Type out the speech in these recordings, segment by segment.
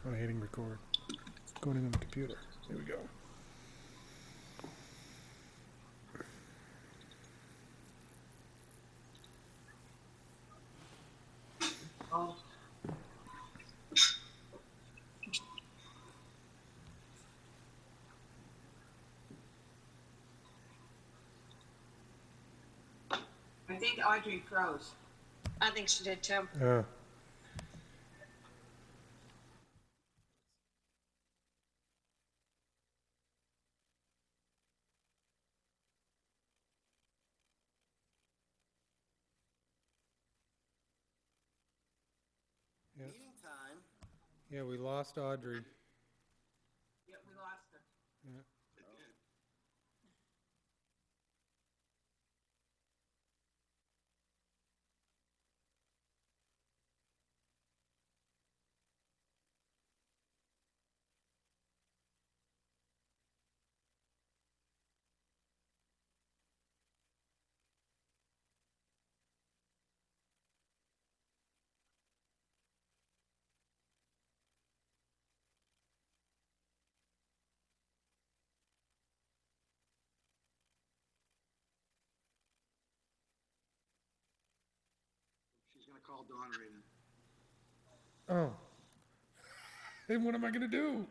I'm hitting record. It's going in on the computer. Here we go. Oh. I think Audrey froze. I think she did too. Yeah. Meeting time. Yeah, we lost Audrey. Yeah, we lost her. Yeah. She's going to call Dawn right now. Oh. Then what am I going to do?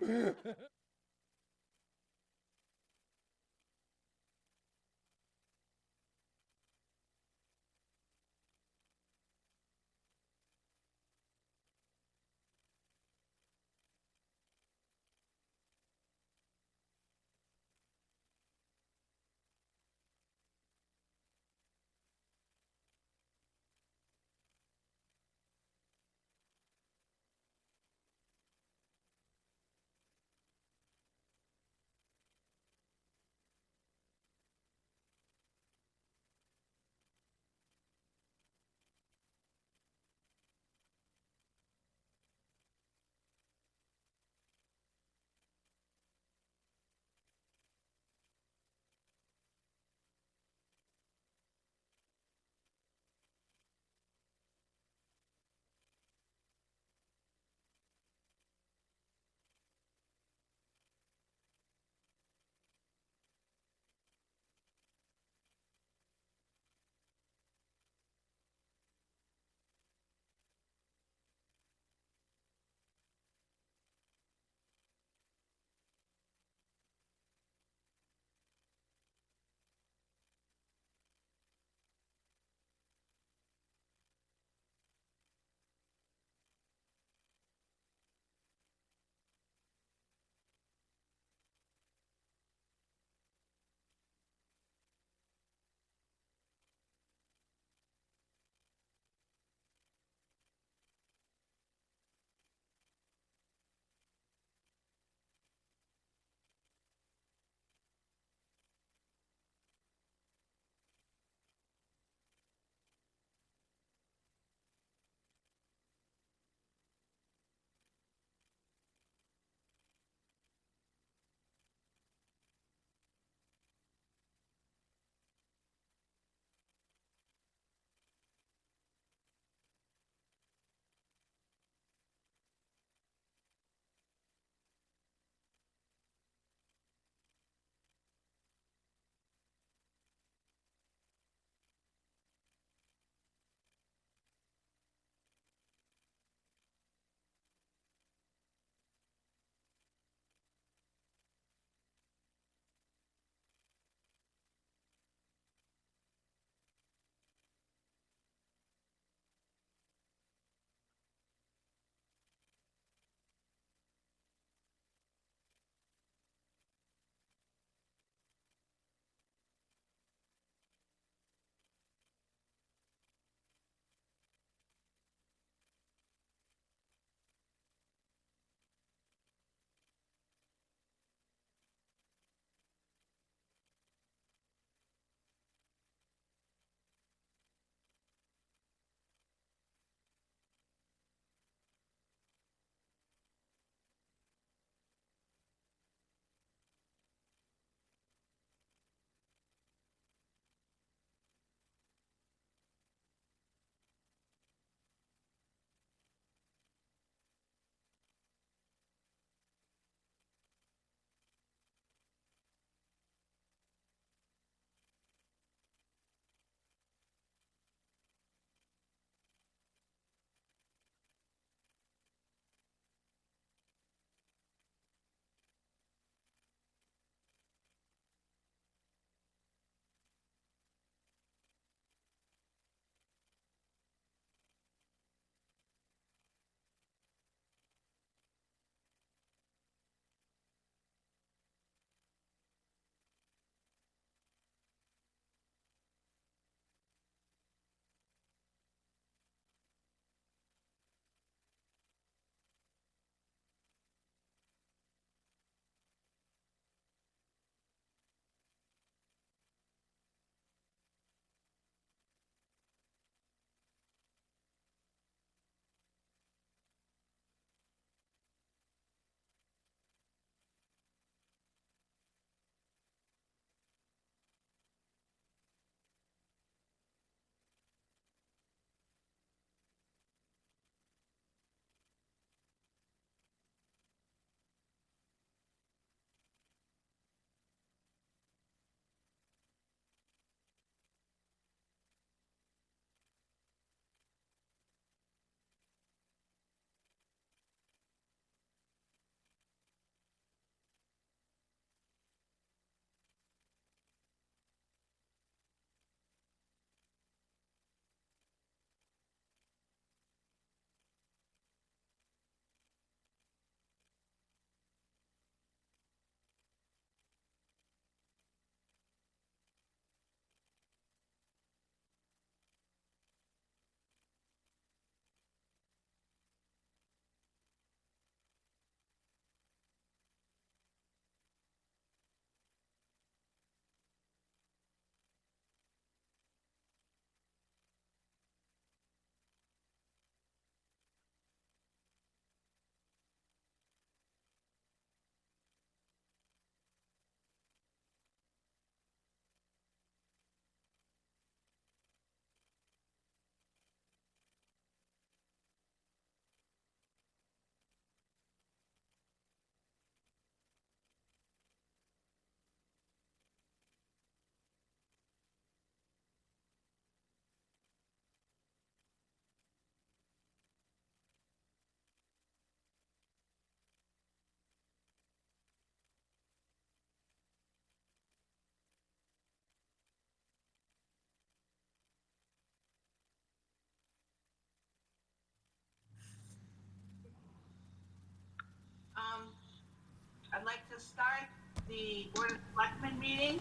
like to start the Board of Selectmen meeting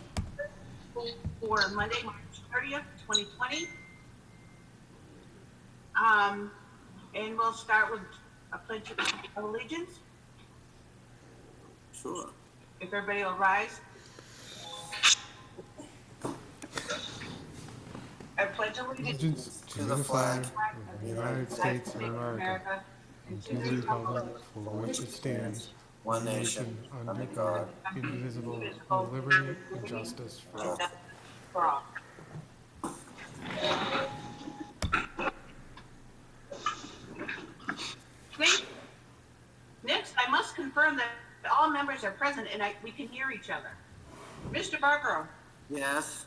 for Monday, March 30th, 2020. And we'll start with a pledge of allegiance. Sure. If everybody will rise. I pledge Allegiance to the flag of the United States of America and to the republic for which it stands, one nation, under God, indivisible, with liberty and justice for all. for all. Next, I must confirm that all members are present and we can hear each other. Mr. Barbaro. Yes.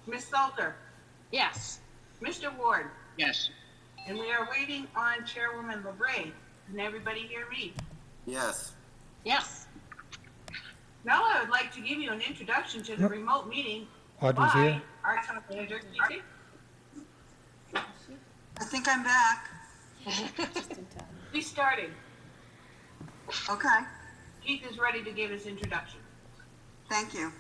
Ms. Salter. Yes. Mr. Ward. Yes. And we are waiting on Chairwoman LeBray. Can everybody hear me? Yes. Yes. Now I would like to give you an introduction to the remote meeting Audrey's by here. our town manager, Keith. I think I'm back. We started. Okay, Keith is ready to give his introduction. thank you.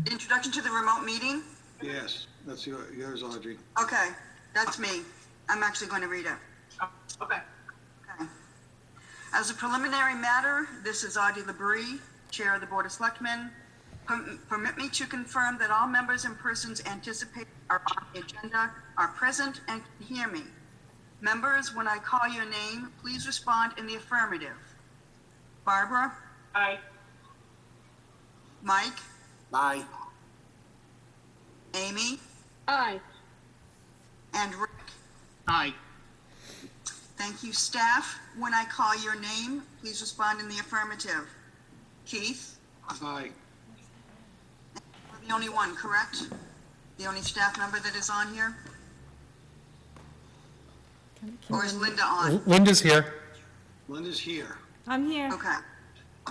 Introduction to the remote meeting? Yes, that's yours, Audrey. Okay, that's me. I'm actually going to read it. Oh, okay. Okay. As a preliminary matter, this is Audie LeBrie, Chair of the Board of Selectmen. Permit me to confirm that all members and persons anticipated are on the agenda are present and can hear me. Members, when I call your name, please respond in the affirmative. Barbara, Aye. Mike, Aye. Amy, Aye. and Rick. Aye. Thank you, staff. When I call your name, please respond in the affirmative. Keith, Aye. you're the only one, correct? The only staff member that is on here? Or is Linda on? Linda's here. Linda's here. I'm here. Okay.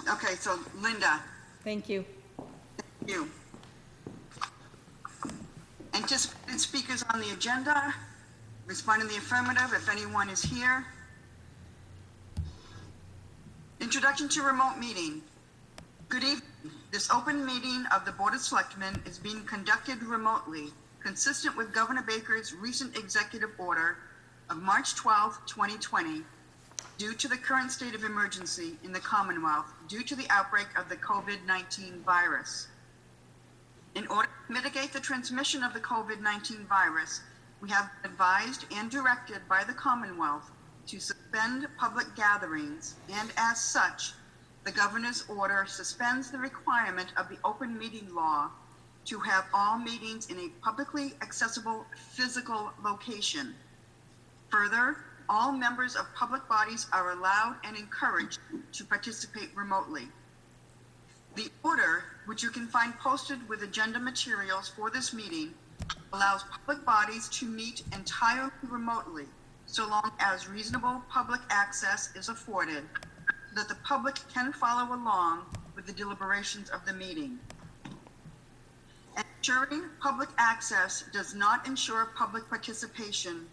Okay, so Linda, Thank you. you. Anticipated speakers on the agenda. Respond in the affirmative if anyone is here. Introduction to remote meeting. Good evening. This open meeting of the Board of Selectmen is being conducted remotely, consistent with Governor Baker's recent executive order of March 12, 2020, due to the current state of emergency in the Commonwealth due to the outbreak of the COVID-19 virus. In order to mitigate the transmission of the COVID-19 virus, we have been advised and directed by the Commonwealth to suspend public gatherings, and as such, the governor's order suspends the requirement of the open meeting law to have all meetings in a publicly accessible physical location. Further, all members of public bodies are allowed and encouraged to participate remotely. The order, which you can find posted with agenda materials for this meeting, allows public bodies to meet entirely remotely, so long as reasonable public access is afforded, so that the public can follow along with the deliberations of the meeting. Ensuring public access does not ensure public participation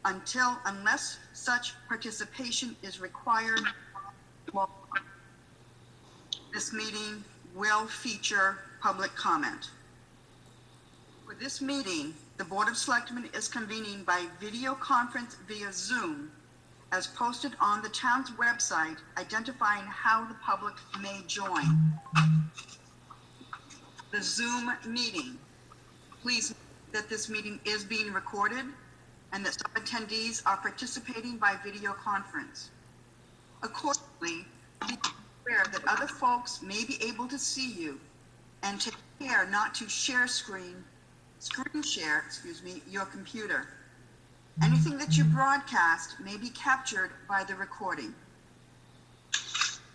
unless such participation is required. This meeting will feature public comment. For this meeting, the Board of Selectmen is convening by video conference via Zoom, as posted on the town's website, identifying how the public may join. The Zoom meeting. Please note that this meeting is being recorded and that some attendees are participating by video conference. Accordingly, be aware that other folks may be able to see you, and take care not to screen share, your computer. Anything that you broadcast may be captured by the recording.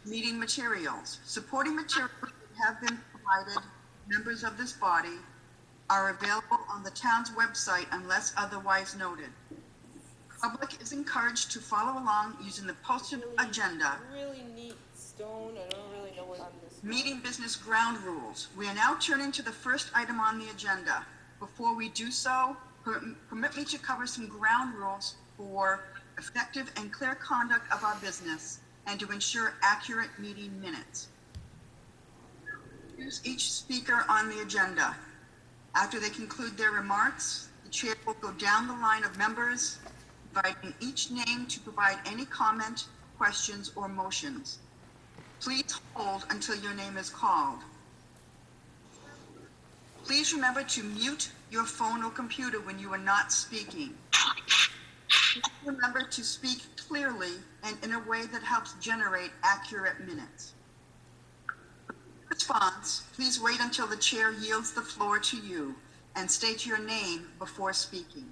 Meeting materials. Supporting materials that have been provided members of this body are available on the town's website unless otherwise noted. Public is encouraged to follow along using the posted agenda. Really neat stone. I don't really know what on this. Meeting business ground rules. We are now turning to the first item on the agenda. Before we do so, permit me to cover some ground rules for effective and clear conduct of our business, and to ensure accurate meeting minutes. Introduce each speaker on the agenda. After they conclude their remarks, the chair will go down the line of members, inviting each name to provide any comment, questions, or motions. Please hold until your name is called. Please remember to mute your phone or computer when you are not speaking. Please remember to speak clearly and in a way that helps generate accurate minutes. Response, please wait until the chair yields the floor to you and state your name before speaking.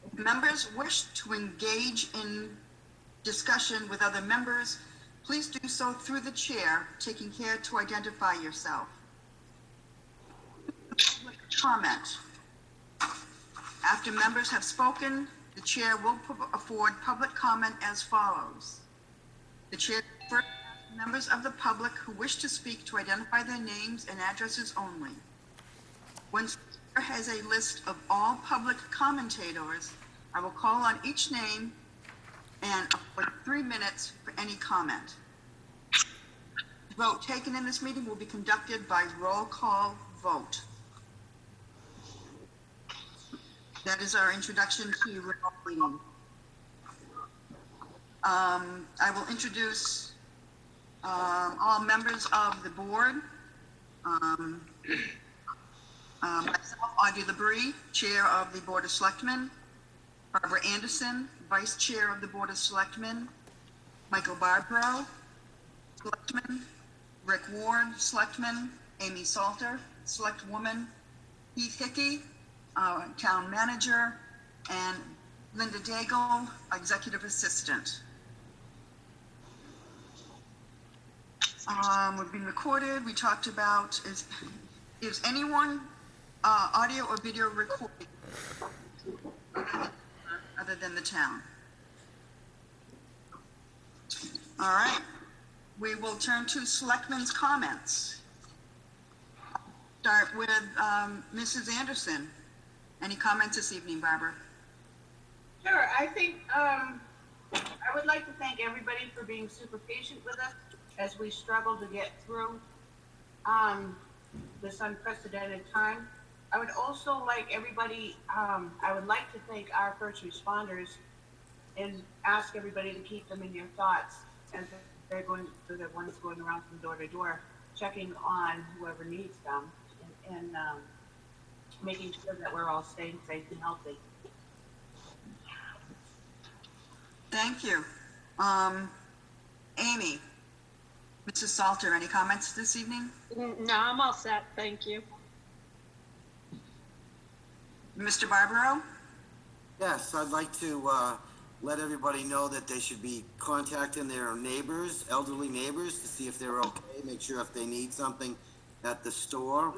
If members wish to engage in discussion with other members, please do so through the chair, taking care to identify yourself. Public comment. After members have spoken, the chair will afford public comment as follows. The chair first asks members of the public who wish to speak to identify their names and addresses only. Once the chair has a list of all public commentators, I will call on each name and afford 3 minutes for any comment. The vote taken in this meeting will be conducted by roll call vote. That is our introduction to remote meeting. I will introduce all members of the board. Myself, Audrey LeBrie, Chair of the Board of Selectmen. Barbara Anderson, Vice Chair of the Board of Selectmen. Michael Barbaro, Selectman. Rick Ward, Selectman. Amy Salter, Selectwoman. Heath Hickey, Town Manager, and Linda Daigle, Executive Assistant. We've been recorded. We talked about, is anyone audio or video recording other than the town? All right. We will turn to Selectmen's comments. Start with Mrs. Anderson. Any comments this evening, Barbara? Sure, I think, I would like to thank everybody for being super patient with us as we struggle to get through, this unprecedented time. I would also like everybody, I would like to thank our first responders and ask everybody to keep them in your thoughts as they're going, they're the ones going around from door to door, checking on whoever needs them and making sure that we're all staying safe and healthy. Thank you. Amy, Mrs. Salter, any comments this evening? No, I'm all set, thank you. Mr. Barbaro? Yes, I'd like to let everybody know that they should be contacting their neighbors, elderly neighbors, to see if they're okay. Make sure if they need something at the store,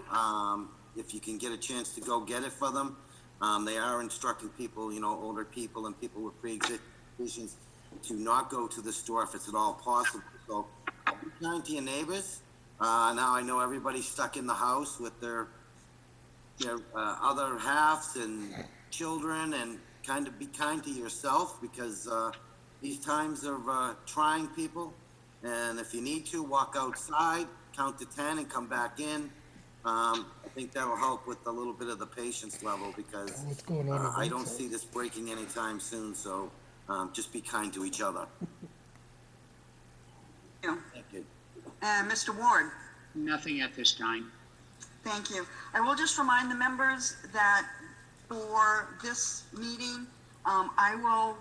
if you can get a chance to go get it for them. They are instructing people, you know, older people and people with pre-existing conditions to not go to the store if it's at all possible. So be kind to your neighbors. Now I know everybody's stuck in the house with their other halves and children, and kind of be kind to yourself, because these times are trying people. And if you need to, walk outside, count to 10 and come back in. I think that'll help with a little bit of the patience level, because What's going on? I don't see this breaking anytime soon. So just be kind to each other. Thank you. Mr. Ward? Nothing at this time. Thank you. I will just remind the members that for this meeting, I will,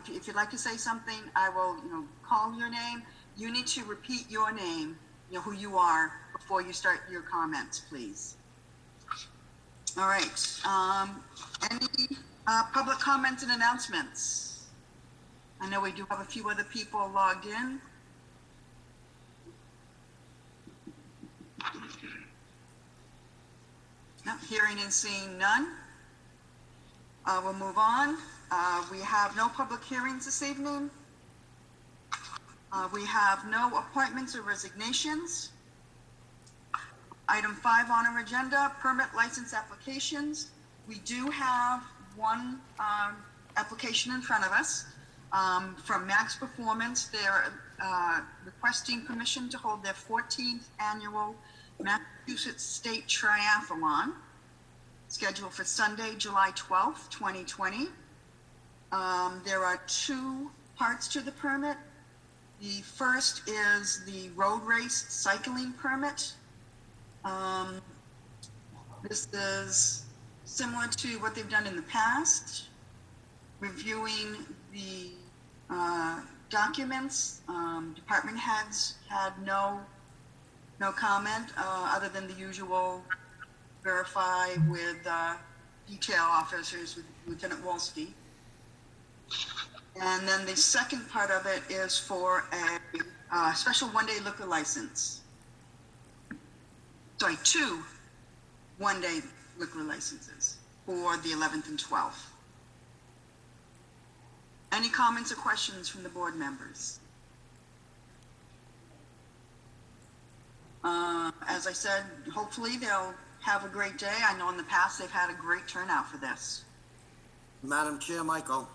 if you'd like to say something, I will, call your name. You need to repeat your name, who you are, before you start your comments, please. All right. Any public comments and announcements? I know we do have a few other people logged in. No, hearing and seeing none. We'll move on. We have no public hearings this evening. We have no appointments or resignations. Item 5 on our agenda, permit license applications. We do have one application in front of us from Max Performance. They're requesting permission to hold their 14th annual Massachusetts State Triathlon, scheduled for Sunday, July 12th, 2020. There are two parts to the permit. The first is the road race cycling permit. This is similar to what they've done in the past, reviewing the documents. Department heads had no comment other than the usual verify with detail officers with Lieutenant Wolski. And then the second part of it is for a special one-day liquor license. Sorry, 2 one-day liquor licenses for the 11th and 12th. Any comments or questions from the board members? As I said, hopefully they'll have a great day. I know in the past they've had a great turnout for this. Madam Chair, Michael,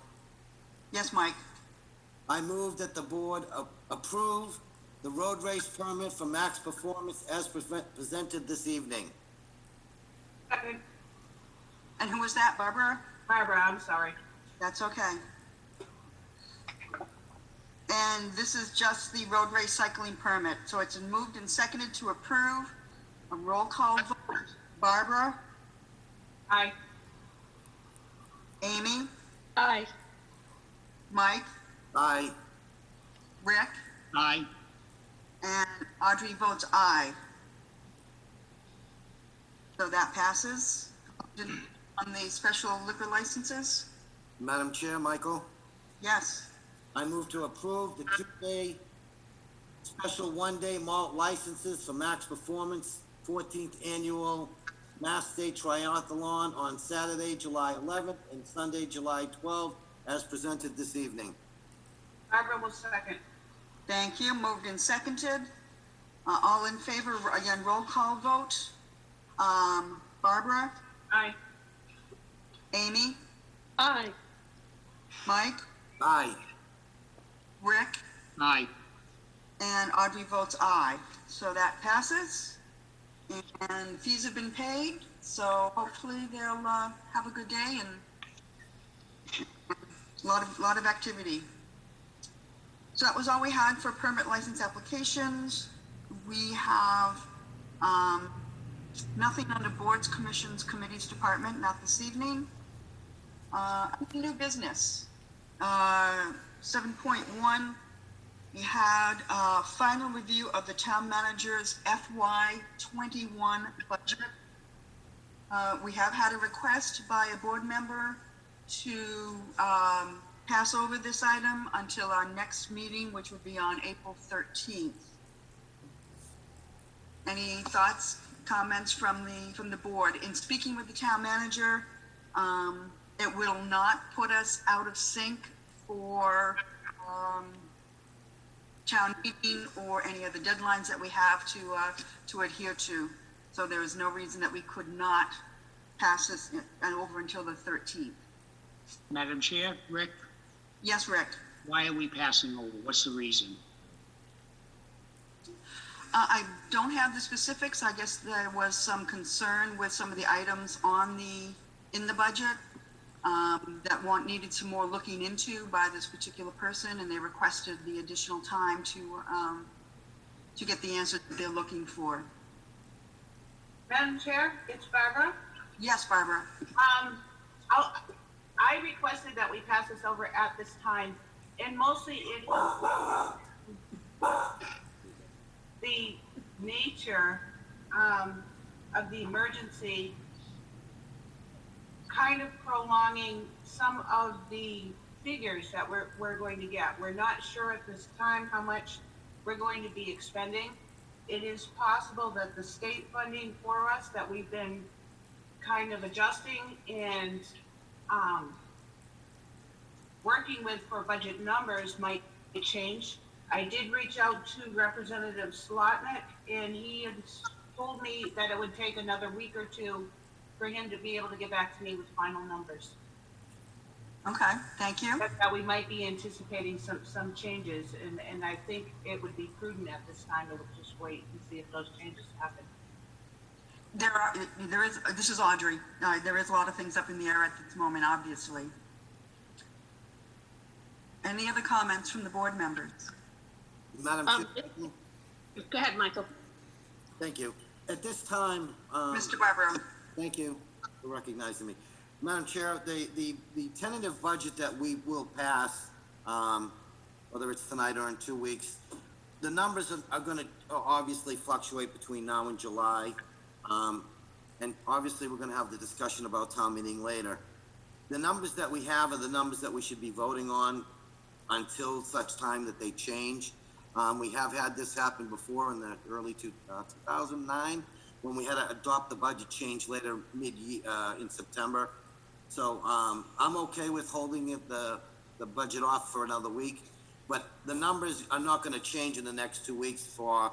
Yes, Mike? I move that the board approve the road race permit for Max Performance as presented this evening. Second. And who was that, Barbara? Barbara, I'm sorry. That's okay. And this is just the road race cycling permit. So it's moved and seconded to approve. A roll call vote. Barbara? Aye. Amy? Aye. Mike? Aye. Rick? Aye. And Audrey votes aye. So that passes. On the special liquor licenses? Madam Chair, Michael, Yes. I move to approve the 2-day special one-day malt licenses for Max Performance 14th Annual Mass State Triathlon on Saturday, July 11th and Sunday, July 12th, as presented this evening. Barbara will second. Thank you. Moved and seconded. All in favor, again, roll call vote. Barbara? Aye. Amy? Aye. Mike? Aye. Rick? Aye. And Audrey votes aye. So that passes. And fees have been paid, so hopefully they'll have a good day and a lot of activity. So that was all we had for permit license applications. We have nothing under boards, commissions, committees, department, not this evening. New business. 7.1, we had a final review of the town manager's FY21 budget. We have had a request by a board member to pass over this item until our next meeting, which would be on April 13th. Any thoughts, comments from the board? In speaking with the town manager, it will not put us out of sync for town meeting or any of the deadlines that we have to adhere to. So there is no reason that we could not pass this over until the 13th. Madam Chair, Rick, Yes, Rick? why are we passing over? What's the reason? I don't have the specifics. I guess there was some concern with some of the items in the budget that needed some more looking into by this particular person, and they requested the additional time to get the answer that they're looking for. Madam Chair, it's Barbara. Yes, Barbara. I requested that we pass this over at this time, and mostly it was the nature of the emergency kind of prolonging some of the figures that we're going to get. We're not sure at this time how much we're going to be expending. It is possible that the state funding for us that we've been kind of adjusting and working with for budget numbers might change. I did reach out to Representative Slotnick, and he had told me that it would take another week or two for him to be able to get back to me with final numbers. Okay, thank you. That we might be anticipating some changes, and I think it would be prudent at this time to just wait and see if those changes happen. This is Audrey. There is a lot of things up in the air at this moment, obviously. Any other comments from the board members? Madam Chair, Go ahead, Michael. thank you. At this time, Mr. Barbaro? thank you for recognizing me. Madam Chair, the tentative budget that we will pass, whether it's tonight or in 2 weeks, the numbers are going to obviously fluctuate between now and July. And obviously, we're going to have the discussion about town meeting later. The numbers that we have are the numbers that we should be voting on until such time that they change. We have had this happen before in the early 2009 when we had to adopt the budget change later in September. So I'm okay with holding the budget off for another week, but the numbers are not going to change in the next 2 weeks for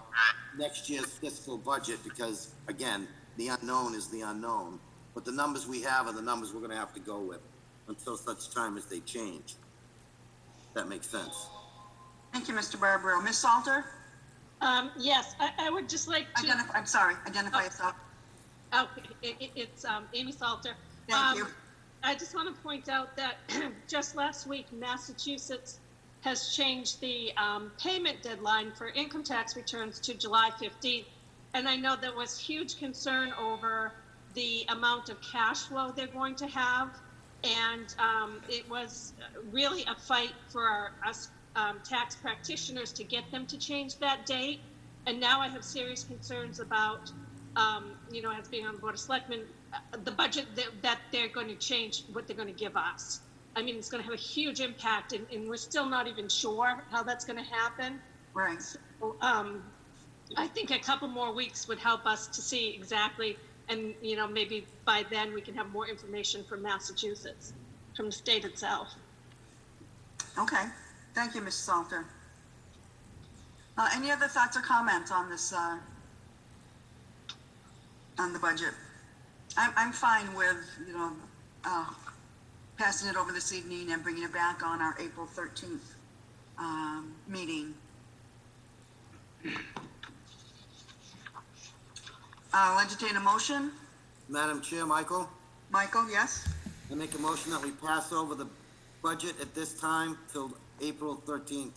next year's fiscal budget because, again, the unknown is the unknown. But the numbers we have are the numbers we're going to have to go with until such time as they change. That makes sense. Thank you, Mr. Barbaro. Ms. Salter? Yes, I would just like to. Identify yourself. Okay, it's Amy Salter. Thank you. I just want to point out that just last week, Massachusetts has changed the payment deadline for income tax returns to July 15th. And I know there was huge concern over the amount of cash flow they're going to have. And it was really a fight for us tax practitioners to get them to change that date. And now I have serious concerns about, as being on the Board of Selectmen, the budget that they're going to change, what they're going to give us. I mean, it's going to have a huge impact, and we're still not even sure how that's going to happen. Right. So, I think a couple more weeks would help us to see exactly, and maybe by then we can have more information from Massachusetts, from the state itself. Okay. Thank you, Ms. Salter. Any other thoughts or comments on this, on the budget? I'm fine with, passing it over this evening and bringing it back on our April 13th meeting. I'll entertain a motion. Madam Chair, Michael, Michael, yes? I make a motion that we pass over the budget at this time till April 13th.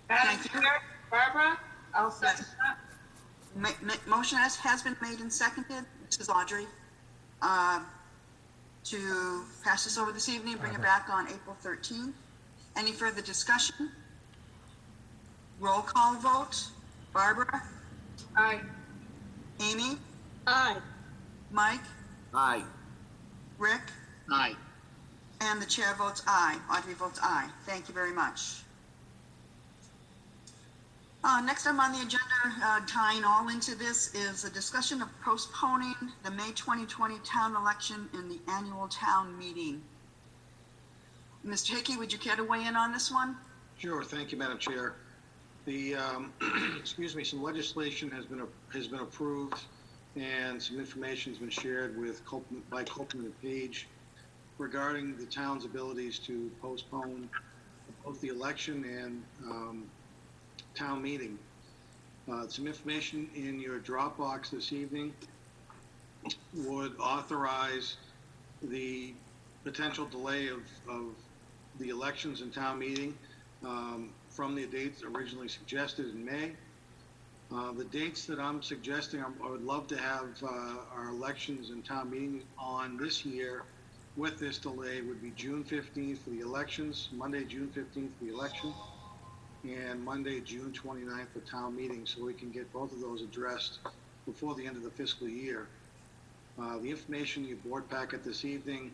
Madam Chair, Barbara, I'll second that. Motion has been made and seconded. This is Audrey. To pass this over this evening, bring it back on April 13th. Any further discussion? Roll call vote. Barbara? Aye. Amy? Aye. Mike? Aye. Rick? Aye. And the chair votes aye. Audrey votes aye. Thank you very much. Next item on the agenda, tying all into this, is a discussion of postponing the May 2020 town election in the annual town meeting. Mr. Hickey, would you care to weigh in on this one? Sure, thank you, Madam Chair. The, some legislation has been approved and some information has been shared by Copeland and Page regarding the town's abilities to postpone both the election and town meeting. Some information in your Dropbox this evening would authorize the potential delay of the elections and town meeting from the dates originally suggested in May. The dates that I'm suggesting, I would love to have our elections and town meeting on this year with this delay would be June 15th for the elections, Monday, June 15th for the election, and Monday, June 29th for town meeting, so we can get both of those addressed before the end of the fiscal year. The information in your board packet this evening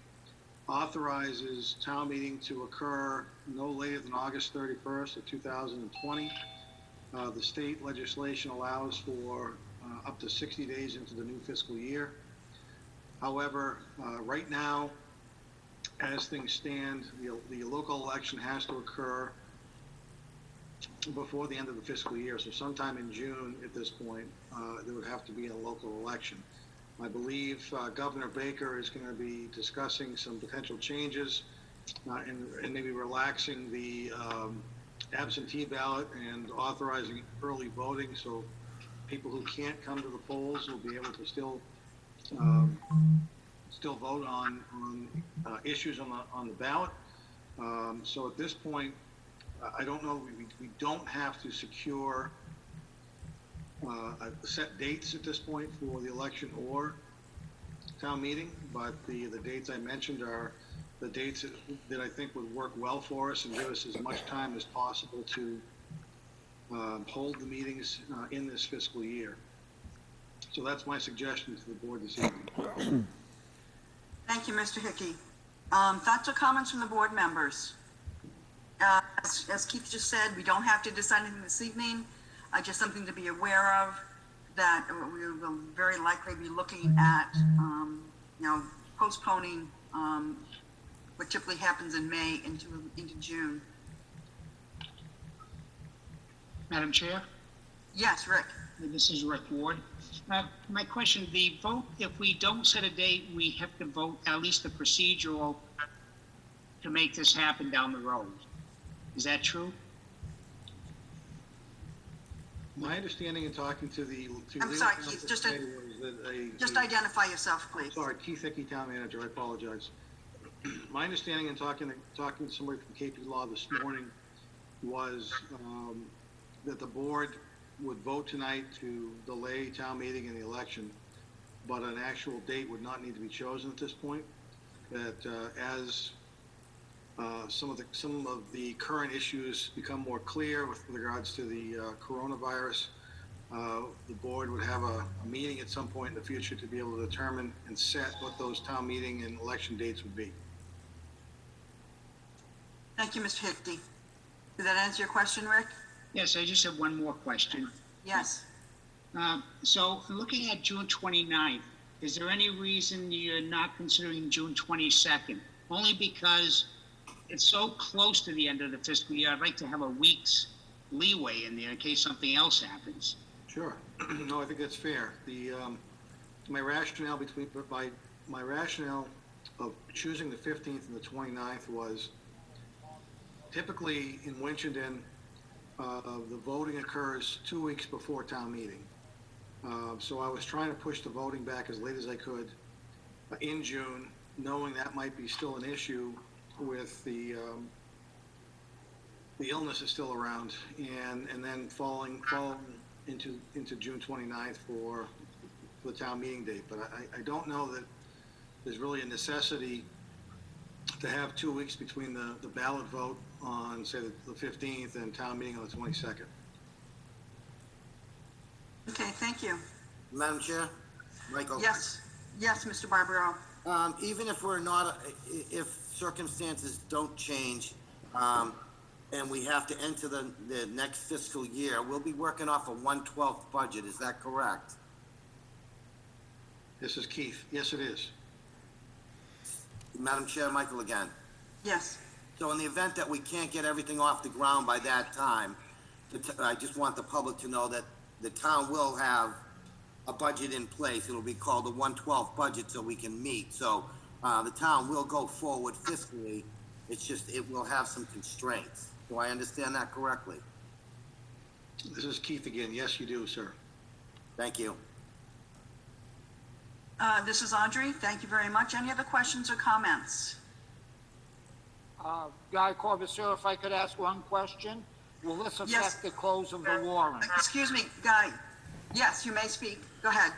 authorizes town meeting to occur no later than August 31st of 2020. The state legislation allows for up to 60 days into the new fiscal year. However, right now, as things stand, the local election has to occur before the end of the fiscal year. So sometime in June at this point, there would have to be a local election. I believe Governor Baker is going to be discussing some potential changes and maybe relaxing the absentee ballot and authorizing early voting, so people who can't come to the polls will be able to still vote on issues on the ballot. So at this point, I don't know, we don't have to secure set dates at this point for the election or town meeting, but the dates I mentioned are the dates that I think would work well for us and give us as much time as possible to hold the meetings in this fiscal year. So that's my suggestion to the board this evening. Thank you, Mr. Hickey. Thoughts or comments from the board members? As Keith just said, we don't have to decide anything this evening. Just something to be aware of, that we will very likely be looking at, postponing what typically happens in May into June. Madam Chair, Yes, Rick. this is Rick Ward. My question, the vote, if we don't set a date, we have to vote at least the procedural to make this happen down the road. Is that true? My understanding in talking to the I'm legal sorry, counsel Keith, just today was that Just identify yourself, please. Sorry, Keith Hickey, Town Manager, I apologize. My understanding in talking to somebody from KP Law this morning was that the board would vote tonight to delay town meeting and the election, but an actual date would not need to be chosen at this point. That as some of the current issues become more clear with regards to the coronavirus, the board would have a meeting at some point in the future to be able to determine and set what those town meeting and election dates would be. Thank you, Mr. Hickey. Did that answer your question, Rick? Yes, I just have one more question. Yes. So looking at June 29th, is there any reason you're not considering June 22nd? Only because it's so close to the end of the fiscal year, I'd like to have a week's leeway in there in case something else happens. Sure. No, I think that's fair. My rationale of choosing the 15th and the 29th was typically in Winchendon, the voting occurs 2 weeks before town meeting. So I was trying to push the voting back as late as I could in June, knowing that might be still an issue with the illness is still around, and then falling into June 29th for the town meeting date. But I don't know that there's really a necessity to have 2 weeks between the ballot vote on, say, the 15th and town meeting on the 22nd. Okay, thank you. Madam Chair, Michael? Yes, Mr. Barbaro. Even if if circumstances don't change, and we have to enter the next fiscal year, we'll be working off a 1/12 budget, is that correct? This is Keith. Yes, it is. Madam Chair, Michael again. Yes. So in the event that we can't get everything off the ground by that time, I just want the public to know that the town will have a budget in place. It'll be called the 1/12 budget so we can meet. So the town will go forward fiscally. It's just, it will have some constraints. Do I understand that correctly? This is Keith again. Yes, you do, sir. Thank you. This is Audrey. Thank you very much. Any other questions or comments? Guy Corbett, if I could ask one question? Will this affect Yes. the close of the warrant? Excuse me, Guy. Yes, you may speak. Go ahead.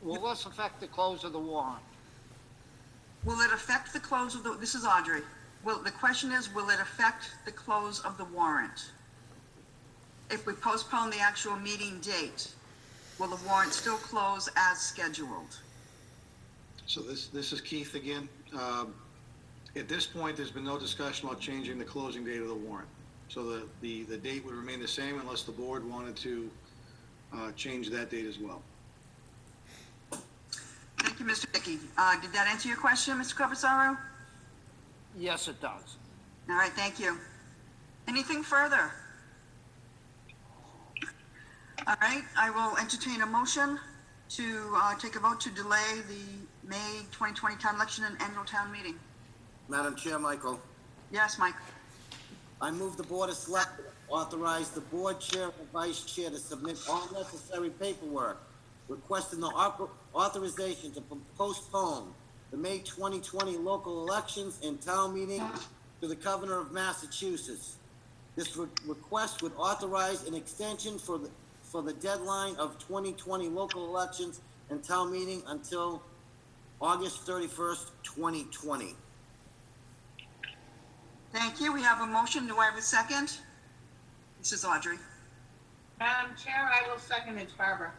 Will this affect the close of the warrant? Will it affect the close of this is Audrey. The question is, will it affect the close of the warrant? If we postpone the actual meeting date, will the warrant still close as scheduled? So this is Keith again. At this point, there's been no discussion about changing the closing date of the warrant. So the date would remain the same unless the board wanted to change that date as well. Thank you, Mr. Hickey. Did that answer your question, Mr. Corbett? Yes, it does. All right, thank you. Anything further? All right, I will entertain a motion to take a vote to delay the May 2020 town election and annual town meeting. Madam Chair, Michael, Yes, Mike. I move the Board of Selectmen authorize the board chair and vice chair to submit all necessary paperwork requesting the authorization to postpone the May 2020 local elections and town meeting to the Governor of Massachusetts. This request would authorize an extension for the deadline of 2020 local elections and town meeting until August 31st, 2020. Thank you. We have a motion. Do I have a second? This is Audrey. Madam Chair, I will second it, Barbara.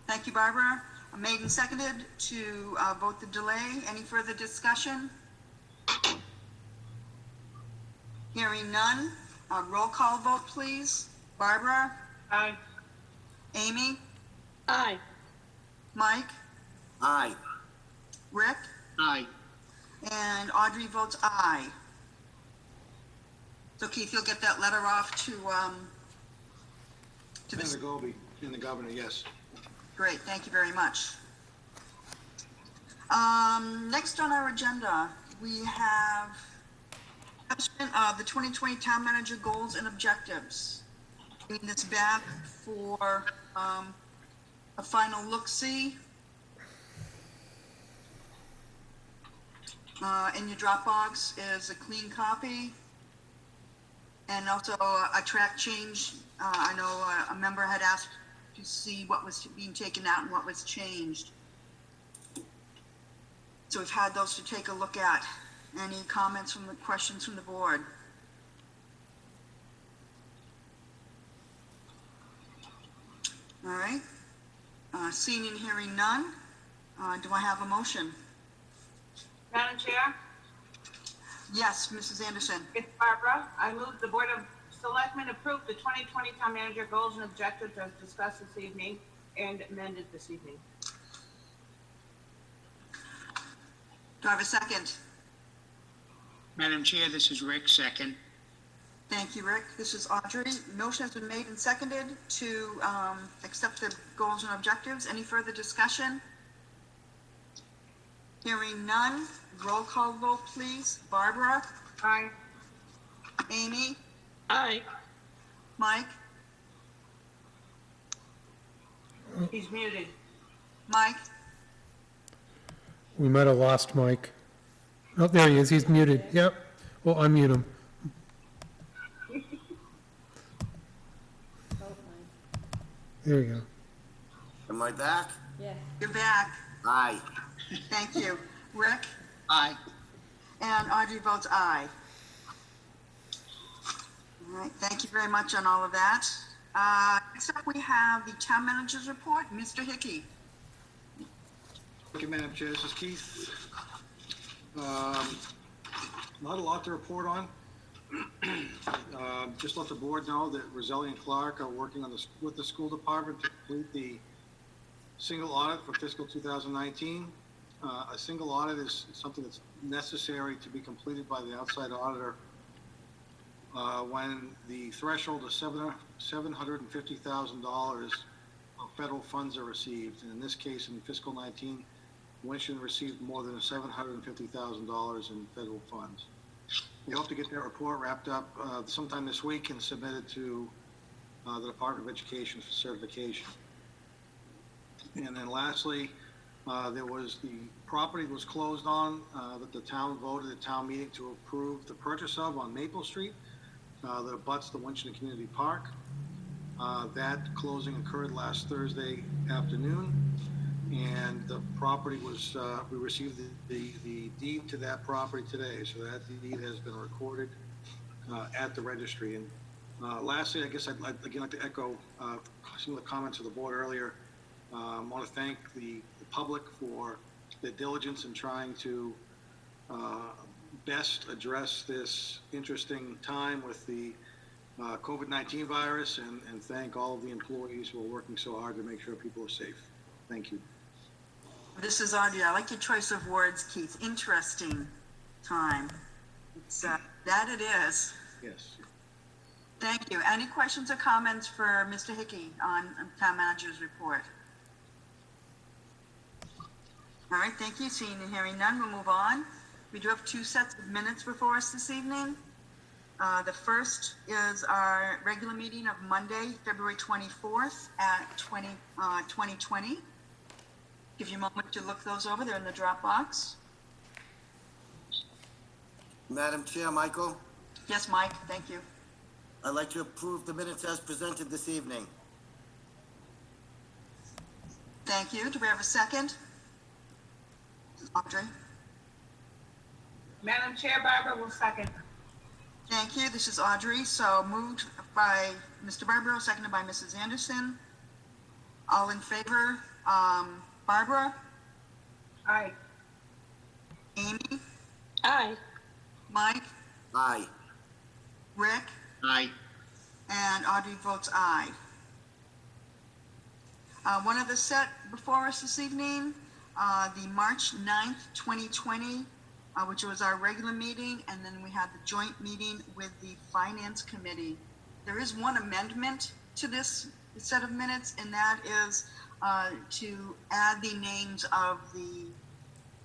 Thank you, Barbara. Made and seconded to vote the delay. Any further discussion? Hearing none. Roll call vote, please. Barbara? Aye. Amy? Aye. Mike? Aye. Rick? Aye. And Audrey votes aye. So Keith, you'll get that letter off to Senator Goby and the governor, yes. Great, thank you very much. Next on our agenda, we have discussion of the 2020 town manager goals and objectives. Bringing this back for a final look-see. In your Dropbox is a clean copy. And also a track change. I know a member had asked to see what was being taken out and what was changed. So we've had those to take a look at. Any comments from the questions from the board? All right. Seeing and hearing none, do I have a motion? Madam Chair, Yes, Mrs. Anderson. it's Barbara. I move the Board of Selectmen approve the 2020 town manager goals and objectives as discussed this evening and amended this evening. Do I have a second? Madam Chair, this is Rick, second. Thank you, Rick. This is Audrey. Motion has been made and seconded to accept the goals and objectives. Any further discussion? Hearing none, roll call vote, please. Barbara? Aye. Amy? Aye. Mike? He's muted. Mike? We might have lost Mike. Oh, there he is. He's muted. Yep. We'll unmute him. There you go. Am I back? Yeah. You're back. Aye. Thank you. Rick? Aye. And Audrey votes aye. All right, thank you very much on all of that. Next up, we have the town manager's report. Mr. Hickey. Thank you, Madam Chair. This is Keith. Not a lot to report on. Just let the board know that Roselli and Clark are working on with the school department to complete the single audit for fiscal 2019. A single audit is something that's necessary to be completed by the outside auditor when the threshold of $750,000 of federal funds are received. And in this case, in fiscal 19, Winchendon received more than $750,000 in federal funds. We hope to get that report wrapped up sometime this week and submitted to the Department of Education for certification. And then lastly, there was the property was closed on that the town voted at town meeting to approve the purchase of on Maple Street that abuts the Winchendon Community Park. That closing occurred last Thursday afternoon, and the property was we received the deed to that property today, so that deed has been recorded at the registry. And lastly, I guess I'd like to echo some of the comments of the board earlier. I want to thank the public for their diligence in trying to best address this interesting time with the COVID-19 virus, and thank all of the employees who are working so hard to make sure people are safe. Thank you. This is Audrey. I like your choice of words, Keith. Interesting time. It's that it is. Yes. Thank you. Any questions or comments for Mr. Hickey on town manager's report? All right, thank you. Seeing and hearing none, we'll move on. We do have 2 sets of minutes before us this evening. The first is our regular meeting of Monday, February 24th at 2020. Give you a moment to look those over. They're in the Dropbox. Madam Chair, Michael, Yes, Mike, thank you. I'd like to approve the minutes as presented this evening. Thank you. Do we have a second? Audrey? Madam Chair, Barbara will second. Thank you. This is Audrey. So moved by Mr. Barbaro, seconded by Mrs. Anderson. All in favor? Barbara? Aye. Amy? Aye. Mike? Aye. Rick? Aye. And Audrey votes aye. One other set before us this evening, the March 9th, 2020, which was our regular meeting, and then we had the joint meeting with the Finance Committee. There is one amendment to this set of minutes, and that is to add the names of the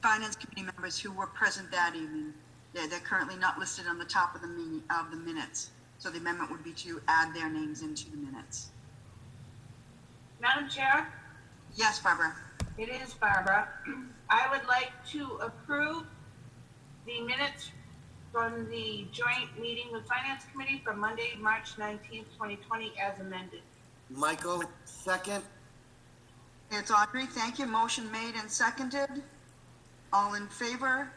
Finance Committee members who were present that evening. They're currently not listed on the top of the minutes. So the amendment would be to add their names into the minutes. Madam Chair, Yes, Barbara. it is Barbara. I would like to approve the minutes from the joint meeting with Finance Committee from Monday, March 19th, 2020, as amended. Michael, second. It's Audrey. Thank you. Motion made and seconded. All in favor?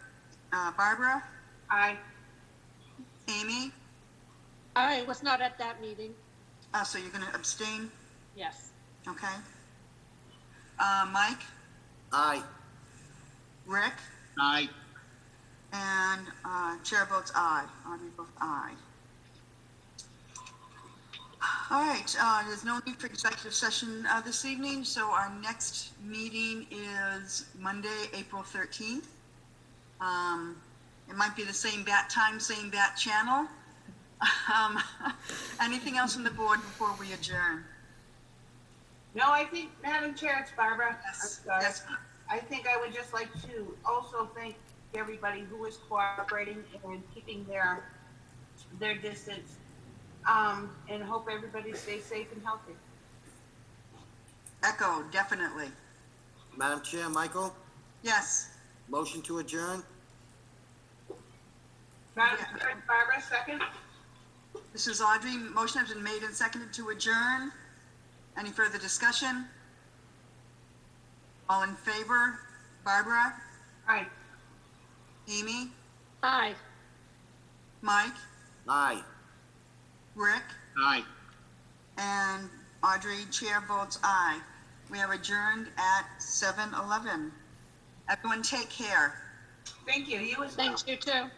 Barbara? Aye. Amy? I was not at that meeting. So you're going to abstain? Yes. Okay. Mike? Aye. Rick? Aye. And chair votes aye. Audrey votes aye. All right, there's no need for executive session this evening, so our next meeting is Monday, April 13th. It might be the same bat time, same bat channel. Anything else on the board before we adjourn? No, I think, Madam Chair, it's Barbara. Yes. I'm sorry. Yes. I think I would just like to also thank everybody who is cooperating and keeping their distance. And hope everybody stays safe and healthy. Echo, definitely. Madam Chair, Michael, Yes. motion to adjourn. Madam Chair, Barbara, second. This is Audrey. Motion has been made and seconded to adjourn. Any further discussion? All in favor? Barbara? Aye. Amy? Aye. Mike? Aye. Rick? Aye. And Audrey, chair votes aye. We are adjourned at 7:11. Everyone take care. Thank you. You as well. Thanks, you too.